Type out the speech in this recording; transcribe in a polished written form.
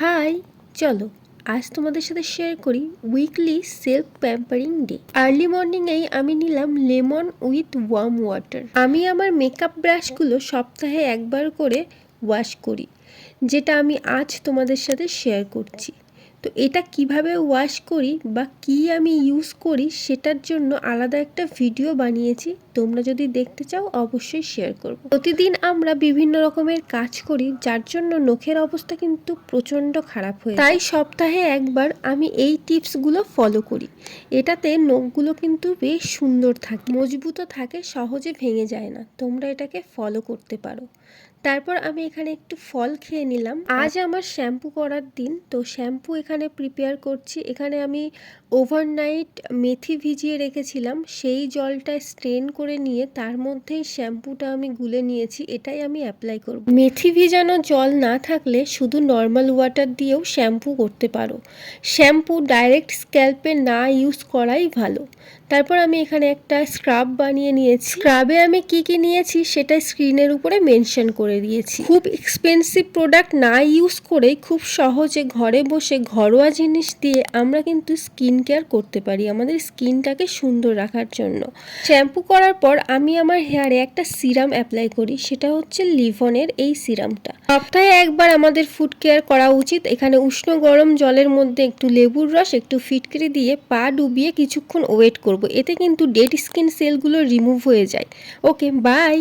High, চলো আজ তোমাদের সাথে শেয়ার করি weekly self pampering day. Early মর্নিংয়েই আমি নিলাম লেমন উইথ ওয়ার্ম ওয়াটার। আমি আমার মেকআপ ব্রাশগুলো সপ্তাহে একবার করে ওয়াশ করি, যেটা আমি আজ তোমাদের সাথে শেয়ার করছি। তো এটা কিভাবে ওয়াশ করি বা কি আমি ইউজ করি সেটার জন্য আলাদা একটা ভিডিও বানিয়েছি, তোমরা যদি দেখতে চাও অবশ্যই শেয়ার করব। প্রতিদিন আমরা বিভিন্ন রকমের কাজ করি, যার জন্য নখের অবস্থা কিন্তু প্রচণ্ড খারাপ হয়ে যায়। তাই সপ্তাহে একবার আমি এই টিপসগুলো ফলো করি। এটাতে নখগুলো কিন্তু বেশ সুন্দর থাকে, মজবুতও থাকে, সহজে ভেঙে যায় না। তোমরা এটাকে ফলো করতে পারো। তারপর আমি এখানে একটু ফল খেয়ে নিলাম। আজ আমার শ্যাম্পু করার দিন, তো শ্যাম্পু এখানে প্রিপেয়ার করছি। এখানে আমি ওভারনাইট মেথি ভিজিয়ে রেখেছিলাম, সেই জলটা স্ট্রেন করে নিয়ে তার মধ্যেই শ্যাম্পুটা আমি গুলে নিয়েছি, এটাই আমি অ্যাপ্লাই করব। মেথি ভিজানো জল না থাকলে শুধু নর্মাল ওয়াটার দিয়েও শ্যাম্পু করতে পারো। শ্যাম্পু ডাইরেক্ট স্ক্যাল্পে না ইউজ করাই ভালো। তারপর আমি এখানে একটা স্ক্রাব বানিয়ে নিয়েছি। স্ক্রাবে আমি কি কি নিয়েছি সেটা স্ক্রিনের উপরে মেনশন করে দিয়েছি। খুব এক্সপেন্সিভ প্রোডাক্ট না ইউজ করেই খুব সহজে ঘরে বসে ঘরোয়া জিনিস দিয়ে আমরা কিন্তু স্কিন কেয়ার করতে পারি আমাদের স্কিনটাকে সুন্দর রাখার জন্য। শ্যাম্পু করার পর আমি আমার হেয়ারে একটা সিরাম অ্যাপ্লাই করি, সেটা হচ্ছে লিভনের এই সিরামটা। সপ্তাহে একবার আমাদের ফুড কেয়ার করা উচিত। এখানে উষ্ণ গরম জলের মধ্যে একটু লেবুর রস, একটু ফিটকিরি দিয়ে পা ডুবিয়ে কিছুক্ষণ ওয়েট করব। এতে কিন্তু ডেড স্কিন সেলগুলো রিমুভ হয়ে যায়। ওকে, বাই।